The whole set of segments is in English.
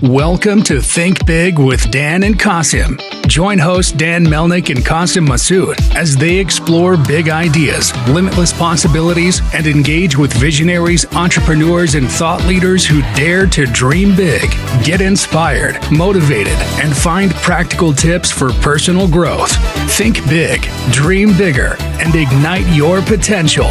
Welcome to Think Big with Dan and Qasim. Join hosts Dan Melnick and Qasim Masood as they explore big ideas, limitless possibilities, and engage with visionaries, entrepreneurs, and thought leaders who dare to dream big, get inspired, motivated, and find practical tips for personal growth. Think big, dream bigger, and ignite your potential.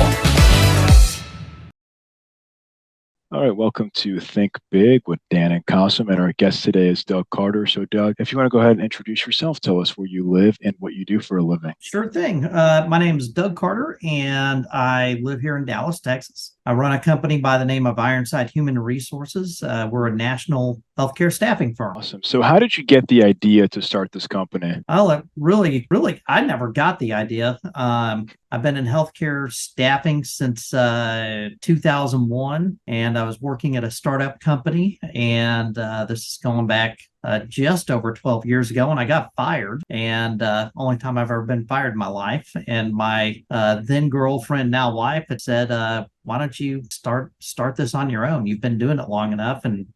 All right, welcome to Think Big with Dan and Qasim, and our guest today is Doug Carter. So, Doug, if you want to go ahead and introduce yourself, tell us where you live and what you do for a living. Sure thing. My name is Doug Carter, and I live here in Dallas, Texas. I run a company by the name of Ironside Human Resources. We're a national healthcare staffing firm. Awesome. So, how did you get the idea to start this company? Oh, really, I never got the idea. I've been in healthcare staffing since 2001, and I was working at a startup company, and this is going back just over 12 years ago, and I got fired, and only time I've ever been fired in my life. And my then girlfriend, now wife, had said, why don't you start this on your own? You've been doing it long enough. And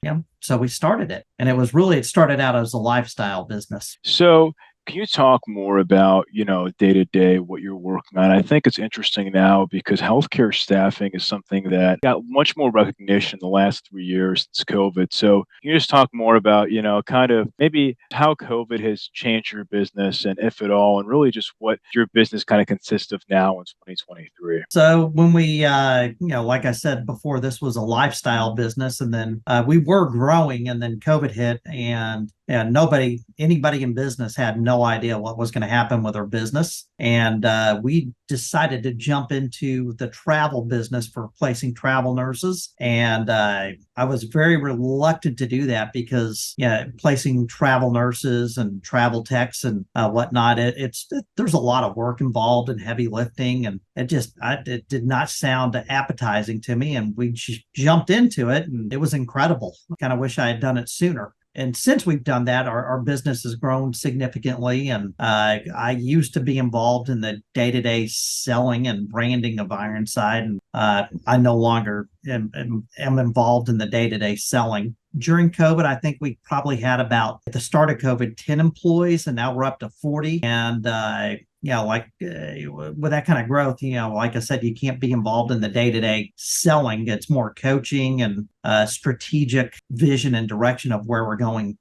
so we started it. And it started out as a lifestyle business. So, can you talk more about, day to day, what you're working on? I think it's interesting now because healthcare staffing is something that got much more recognition in the last 3 years since COVID. So can you just talk more about, kind of maybe how COVID has changed your business and if at all, and really just what your business kind of consists of now in 2023? So when we, like I said before, this was a lifestyle business, and then we were growing, and then COVID hit, and anybody in business had no idea what was going to happen with our business. And we decided to jump into the travel business for placing travel nurses. And I was very reluctant to do that because placing travel nurses and travel techs and whatnot, there's a lot of work involved and heavy lifting. And it did not sound appetizing to me. And we jumped into it, and it was incredible. I kind of wish I had done it sooner. And since we've done that, our business has grown significantly. And I used to be involved in the day-to-day selling and branding of Ironside. And I no longer am involved in the day-to-day selling. During COVID, I think we probably had about, at the start of COVID, 10 employees, and now we're up to 40. And with that kind of growth, like I said, you can't be involved in the day-to-day selling. It's more coaching and strategic vision and direction of where we're going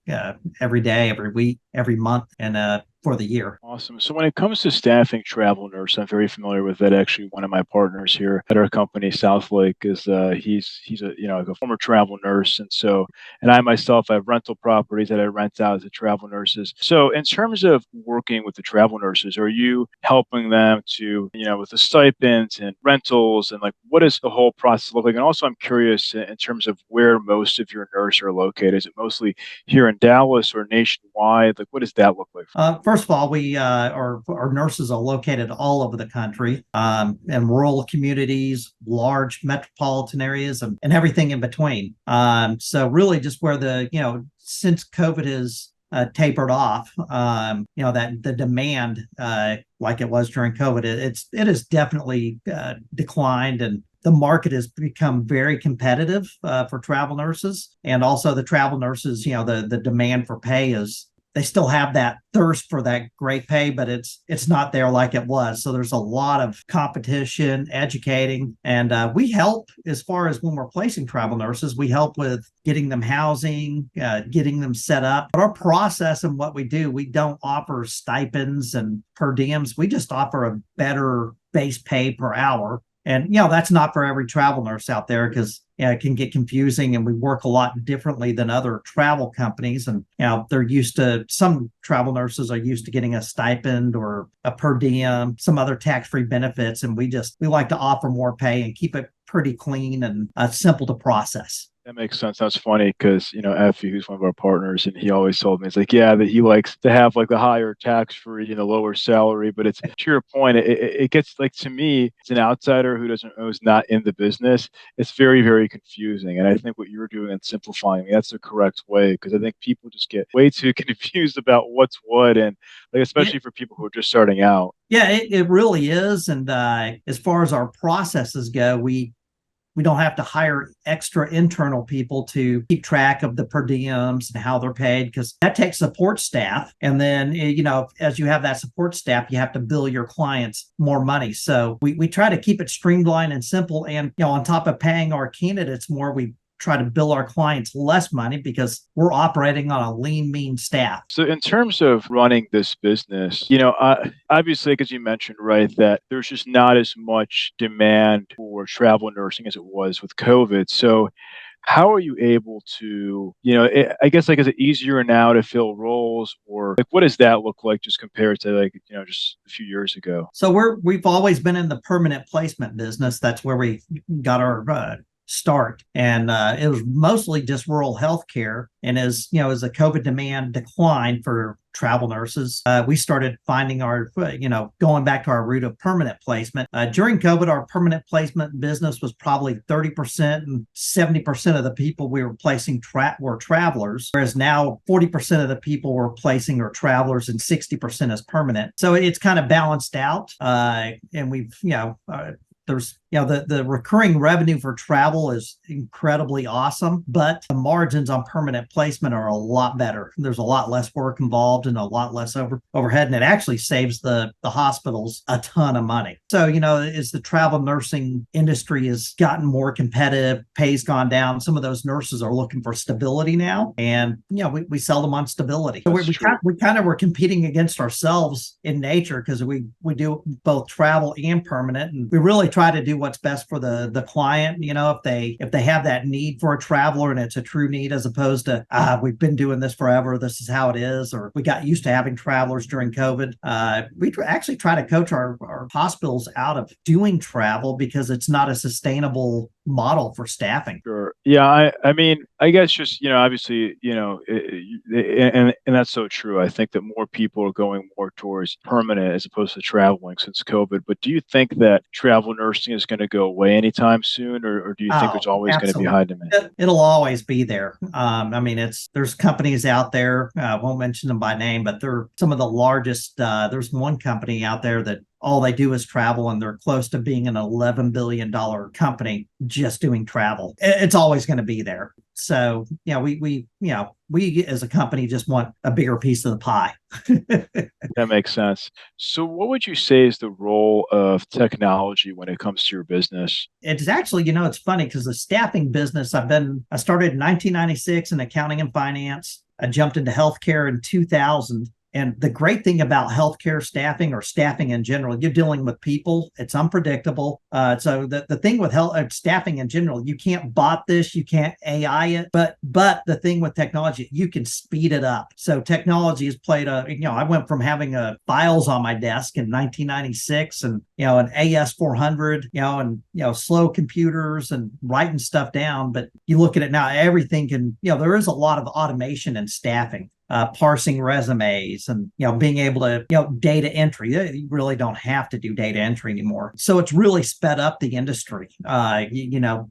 every day, every week, every month, and for the year. Awesome. So when it comes to staffing travel nurse, I'm very familiar with that. Actually, one of my partners here at our company, Southlake, is he's a former travel nurse, and I myself have rental properties that I rent out to travel nurses. So in terms of working with the travel nurses, are you helping them to with the stipends and rentals, and like what does the whole process look like? And also, I'm curious in terms of where most of your nurses are located. Is it mostly here in Dallas or nationwide? Like, what does that look like? First of all, our nurses are located all over the country, in rural communities, large metropolitan areas, and everything in between. So really just where since COVID has tapered off, that the demand, like it was during COVID, it has definitely declined, and the market has become very competitive for travel nurses. And also the travel nurses, the demand for pay they still have that thirst for that great pay, but it's not there like it was. So there's a lot of competition, educating, and we help as far as when we're placing travel nurses. We help with getting them housing, getting them set up. But our process and what we do, we don't offer stipends and per diems. We just offer a better base pay per hour. And, that's not for every travel nurse out there because it can get confusing, and we work a lot differently than other travel companies. And, some travel nurses are used to getting a stipend or a per diem, some other tax-free benefits. And we like to offer more pay and keep it pretty clean and simple to process. That makes sense. That's funny because, Effie, who's one of our partners, and he always told me, it's like, that he likes to have like the higher tax-free, lower salary. But it's to your point, it gets like, to me, as an outsider who's not in the business, it's very, very confusing. And I think what you're doing and simplifying, that's the correct way, because I think people just get way too confused about what's what, and like, especially for people who are just starting out. Yeah, it really is. And as far as our processes go, we we don't have to hire extra internal people to keep track of the per diems and how they're paid, because that takes support staff. And then, as you have that support staff, you have to bill your clients more money. So we try to keep it streamlined and simple. And, on top of paying our candidates more, we try to bill our clients less money because we're operating on a lean, mean staff. So in terms of running this business, obviously, as you mentioned, right, that there's just not as much demand for travel nursing as it was with COVID. So how are you able to, I guess, is it easier now to fill roles, or what does that look like just compared to just a few years ago? So we've always been in the permanent placement business. That's where we got our start. And it was mostly just rural healthcare. And as the COVID demand declined for travel nurses, we started finding our, going back to our route of permanent placement. During COVID, our permanent placement business was probably 30%, and 70% of the people we were placing were travelers, whereas now 40% of the people we're placing are travelers and 60% is permanent. So it's kind of balanced out. And we've, there's the recurring revenue for travel is incredibly awesome, but the margins on permanent placement are a lot better. There's a lot less work involved and a lot less overhead, and it actually saves the hospitals a ton of money. So, as the travel nursing industry has gotten more competitive, pay's gone down, some of those nurses are looking for stability now, and we sell them on stability. So we kind of were competing against ourselves in nature, because we do both travel and permanent, and we really try to do what's best for the client. If they have that need for a traveler and it's a true need, as opposed to we've been doing this forever, this is how it is, or we got used to having travelers during COVID. We actually try to coach our hospitals out of doing travel because it's not a sustainable model for staffing. Sure. Yeah. I mean, I guess just, obviously, and that's so true. I think that more people are going more towards permanent as opposed to traveling since COVID. But do you think that travel nursing is going to go away anytime soon, or do you think it's always going to be high demand? It'll always be there. There's companies out there, I won't mention them by name, but they're some of the largest. There's one company out there that all they do is travel, and they're close to being an $11 billion company just doing travel. It's always going to be there. So, we as a company just want a bigger piece of the pie. That makes sense. So what would you say is the role of technology when it comes to your business? It's actually, it's funny because the staffing business, I started in 1996 in accounting and finance. I jumped into healthcare in 2000. And the great thing about healthcare staffing, or staffing in general, you're dealing with people. It's unpredictable. So the thing with staffing in general, you can't bot this, you can't AI it. But the thing with technology, you can speed it up. So technology has played I went from having files on my desk in 1996 and an AS400, and slow computers and writing stuff down. But you look at it now, everything can. There is a lot of automation in staffing. Parsing resumes and, being able to, data entry. You really don't have to do data entry anymore. So it's really sped up the industry.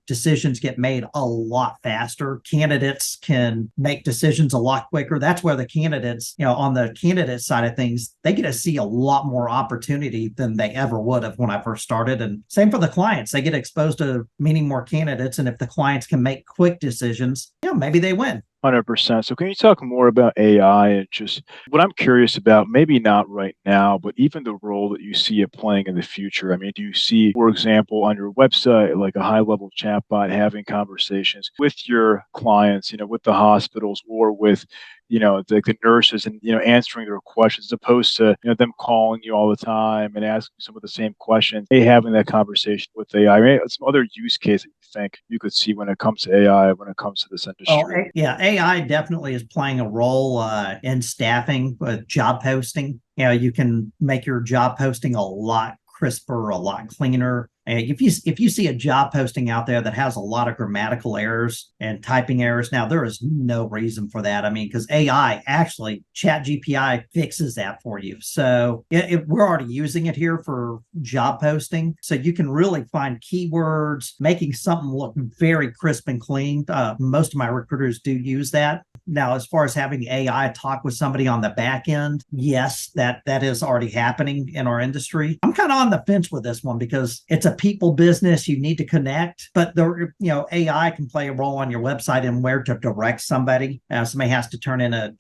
Decisions get made a lot faster. Candidates can make decisions a lot quicker. That's where the candidates, on the candidate side of things, they get to see a lot more opportunity than they ever would have when I first started. And same for the clients. They get exposed to many more candidates. And if the clients can make quick decisions, maybe they win. 100%. So can you talk more about AI and just what I'm curious about, maybe not right now, but even the role that you see it playing in the future? I mean, do you see, for example, on your website, like a high-level chatbot having conversations with your clients, with the hospitals, or with the nurses, and answering their questions, as opposed to them calling you all the time and asking some of the same questions? They having that conversation with AI. I mean, some other use case that you think you could see when it comes to AI, when it comes to this industry? AI definitely is playing a role in staffing, job posting. You can make your job posting a lot crisper, a lot cleaner. If you see a job posting out there that has a lot of grammatical errors and typing errors, now there is no reason for that. I mean, because AI, actually, ChatGPT fixes that for you. So we're already using it here for job posting. So you can really find keywords, making something look very crisp and clean. Most of my recruiters do use that. Now, as far as having AI talk with somebody on the back end, yes, that is already happening in our industry. I'm kind of on the fence with this one because it's a people business. You need to connect, but AI can play a role on your website and where to direct somebody. Somebody has to turn in a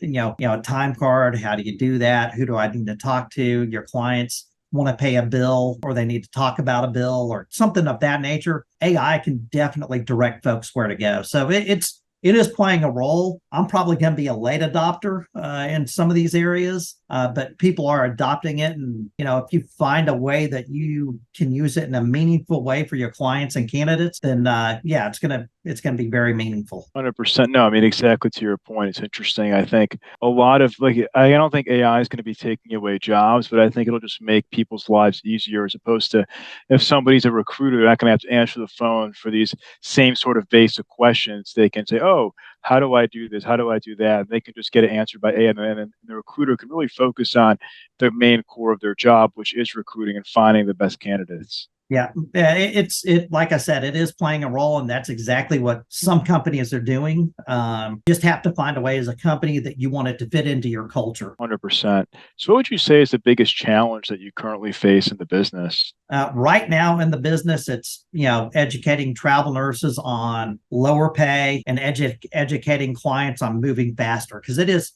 time card. How do you do that? Who do I need to talk to? Your clients want to pay a bill or they need to talk about a bill or something of that nature. AI can definitely direct folks where to go. So it is playing a role. I'm probably going to be a late adopter in some of these areas, but people are adopting it. And, if you find a way that you can use it in a meaningful way for your clients and candidates, then it's going to be very meaningful. 100%. No, I mean, exactly to your point. It's interesting. I think a lot of I don't think AI is going to be taking away jobs, but I think it'll just make people's lives easier as opposed to if somebody's a recruiter, they're not going to have to answer the phone for these same sort of basic questions. They can say, oh, how do I do this? How do I do that? And they can just get it answered by AI, and the recruiter can really focus on the main core of their job, which is recruiting and finding the best candidates. Yeah, it's like I said, it is playing a role, and that's exactly what some companies are doing. Just have to find a way as a company that you want it to fit into your culture. 100%. So, what would you say is the biggest challenge that you currently face in the business? Right now in the business, it's educating travel nurses on lower pay and educating clients on moving faster because it is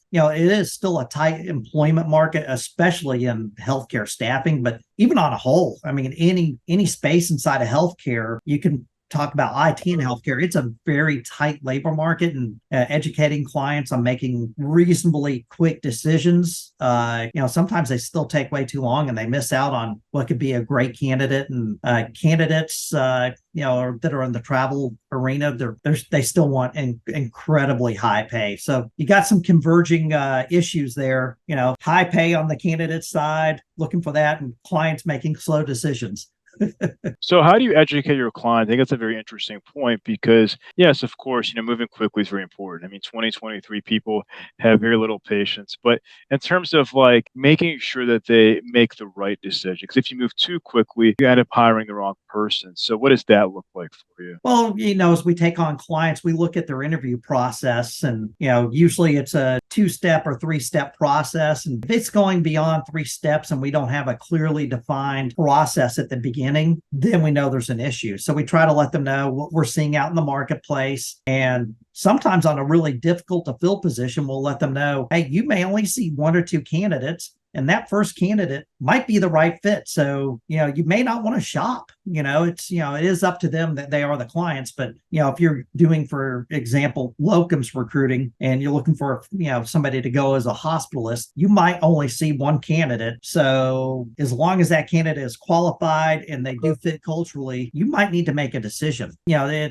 still a tight employment market, especially in healthcare staffing, but even on a whole. I mean, any space inside of healthcare, you can talk about IT and healthcare. It's a very tight labor market, and educating clients on making reasonably quick decisions. Sometimes they still take way too long, and they miss out on what could be a great candidate. And candidates, that are in the travel arena, they still want incredibly high pay. So you got some converging issues there. High pay on the candidate side, looking for that, and clients making slow decisions. So how do you educate your client? I think that's a very interesting point because yes, of course, moving quickly is very important. I mean, 2023 people have very little patience, but in terms of making sure that they make the right decision, because if you move too quickly, you end up hiring the wrong person. So what does that look like for you? Well, as we take on clients, we look at their interview process, and usually it's a 2-step or 3-step process. And if it's going beyond 3 steps and we don't have a clearly defined process at the beginning, then we know there's an issue. So we try to let them know what we're seeing out in the marketplace. And sometimes on a really difficult to fill position, we'll let them know, hey, you may only see 1 or 2 candidates, and that first candidate might be the right fit. So, you may not want to shop. It is up to them that they are the clients. But, if you're doing, for example, locums recruiting and you're looking for, somebody to go as a hospitalist, you might only see 1 candidate. So as long as that candidate is qualified and they do fit culturally, you might need to make a decision.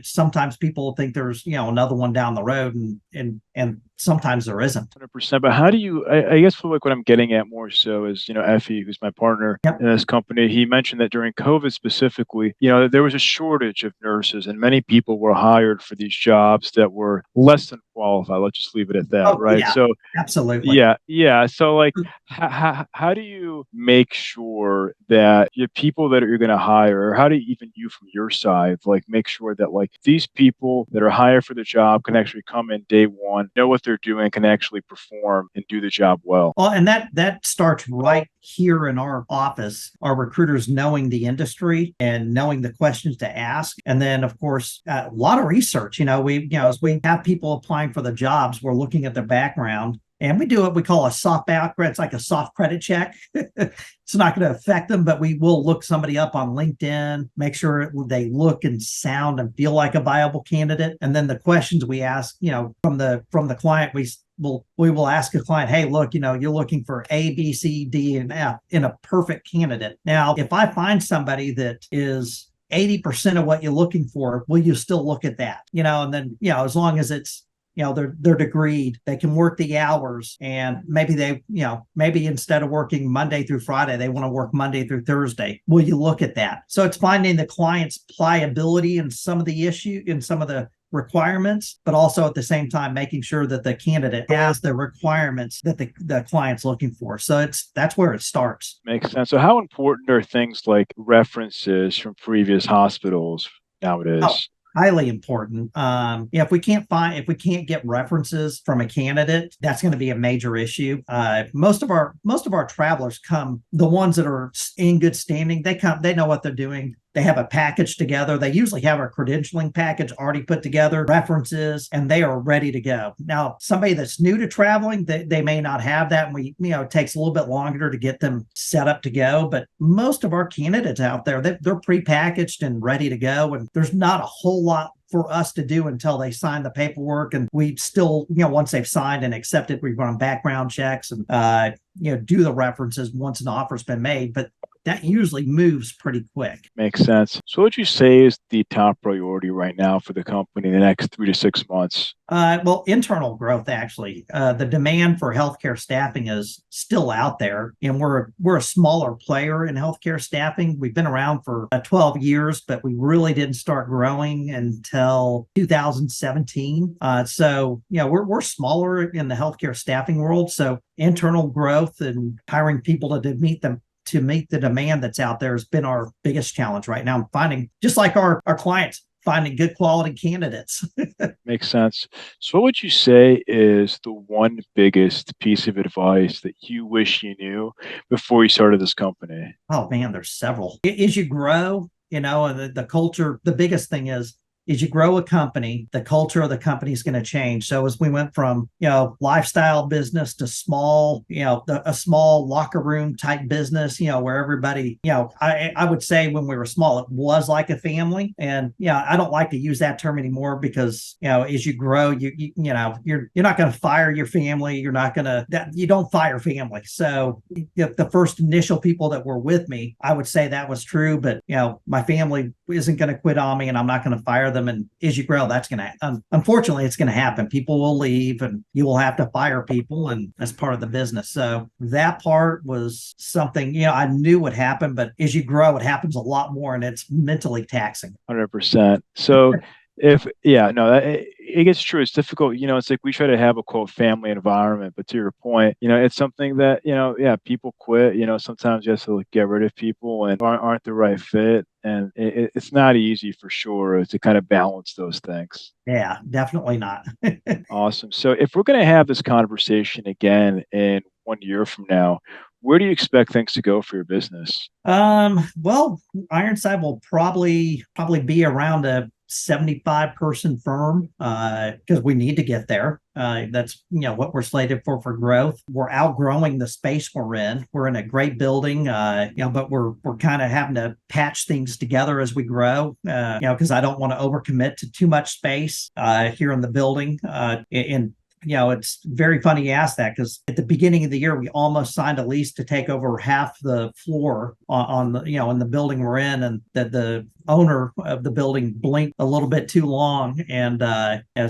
Sometimes people think there's, another one down the road, and sometimes there isn't. 100%. But how do you, I guess what I'm getting at more so is, Effie, who's my partner in this company, he mentioned that during COVID specifically, there was a shortage of nurses and many people were hired for these jobs that were less than qualified. Let's just leave it at that, right? Yeah, so absolutely. Yeah. So how do you make sure that your people that you're going to hire, or how do you from your side, make sure that these people that are hired for the job can actually come in day one, know what they're doing, can actually perform and do the job well? Well, and that starts right here in our office, our recruiters knowing the industry and knowing the questions to ask. And then, of course, a lot of research. As we have people applying for the jobs, we're looking at their background. And we do what we call a soft background. It's like a soft credit check. It's not going to affect them, but we will look somebody up on LinkedIn, make sure they look and sound and feel like a viable candidate. And then the questions we ask, from the client, we will ask a client, hey, look, you're looking for A, B, C, D, and F in a perfect candidate. Now, if I find somebody that is 80% of what you're looking for, will you still look at that? And then, as long as it's, they're degreed, they can work the hours, and maybe instead of working Monday through Friday, they want to work Monday through Thursday. Will you look at that? So it's finding the client's pliability in some of the requirements, but also at the same time making sure that the candidate has the requirements that the client's looking for. So that's where it starts. Makes sense. So how important are things like references from previous hospitals nowadays? highly important. If we can't get references from a candidate, that's going to be a major issue. Most of our travelers come, the ones that are in good standing, they know what they're doing. They have a package together. They usually have a credentialing package already put together, references, and they are ready to go. Now, somebody that's new to traveling, they may not have that. And it takes a little bit longer to get them set up to go. But most of our candidates out there, they're prepackaged and ready to go. And there's not a whole lot for us to do until they sign the paperwork. And we still, once they've signed and accepted, we run background checks and, do the references once an offer's been made. But that usually moves pretty quick. Makes sense. So what would you say is the top priority right now for the company in the next 3 to 6 months? Well, internal growth, actually. The demand for healthcare staffing is still out there, and we're a smaller player in healthcare staffing. We've been around for 12 years, but we really didn't start growing until 2017. We're smaller in the healthcare staffing world. So internal growth and hiring people to meet the demand that's out there has been our biggest challenge right now. Finding, just like our clients, finding good quality candidates. Makes sense. So what would you say is the one biggest piece of advice that you wish you knew before you started this company? Oh man, there's several. As you grow, the culture, the biggest thing is you grow a company, the culture of the company is going to change. So as we went from, lifestyle business to small, a small locker room type business, where everybody, I would say when we were small, it was like a family. And, I don't like to use that term anymore because, as you grow, you're not going to fire your family. You don't fire family. So the first initial people that were with me, I would say that was true, but, my family isn't going to quit on me and I'm not going to fire them. And as you grow, that's going to, unfortunately, it's going to happen. People will leave and you will have to fire people, and that's part of the business. So that part was something, I knew would happen, but as you grow, it happens a lot more and it's mentally taxing. 100%. So it gets true. It's difficult. It's like we try to have a quote family environment, but to your point, it's something that, people quit, sometimes you have to get rid of people and aren't the right fit. And it's not easy for sure to kind of balance those things. Yeah, definitely not. Awesome. So if we're going to have this conversation again in 1 year from now, where do you expect things to go for your business? Well, Ironside will probably be around a 75 person firm because we need to get there. That's what we're slated for growth. We're outgrowing the space we're in. We're in a great building, but we're kind of having to patch things together as we grow. Because I don't want to overcommit to too much space here in the building. It's very funny you ask that because at the beginning of the year, we almost signed a lease to take over half the floor on the, in the building we're in, and that the owner of the building blinked a little bit too long, and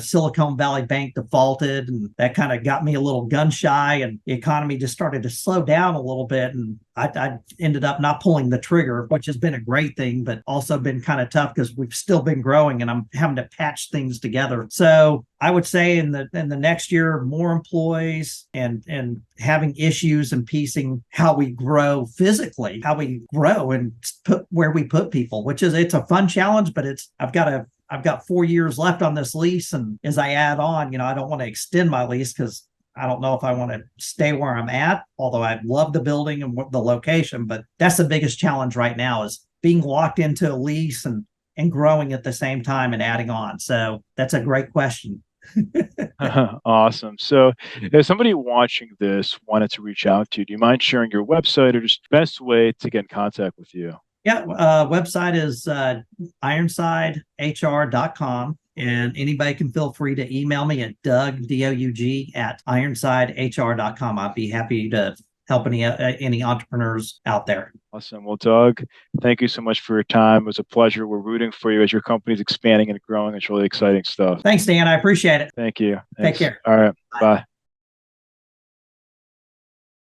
Silicon Valley Bank defaulted, and that kind of got me a little gun shy, and the economy just started to slow down a little bit, and I ended up not pulling the trigger, which has been a great thing, but also been kind of tough because we've still been growing and I'm having to patch things together. So I would say in the next year, more employees and having issues and piecing how we grow physically, how we grow and put where we put people, it's a fun challenge, but I've got 4 years left on this lease. And as I add on, I don't want to extend my lease because I don't know if I want to stay where I'm at, although I love the building and the location, but that's the biggest challenge right now is being locked into a lease and growing at the same time and adding on. So that's a great question. Awesome. So if somebody watching this wanted to reach out to you, do you mind sharing your website or just the best way to get in contact with you? Yeah, website is ironsidehr.com. And anybody can feel free to email me at Doug, D-O-U-G, at ironsidehr.com. I'd be happy to help any entrepreneurs out there. Awesome. Well, Doug, thank you so much for your time. It was a pleasure. We're rooting for you as your company's expanding and growing. It's really exciting stuff. Thanks, Dan. I appreciate it. Thank you. Take Thanks. care. All right. Bye.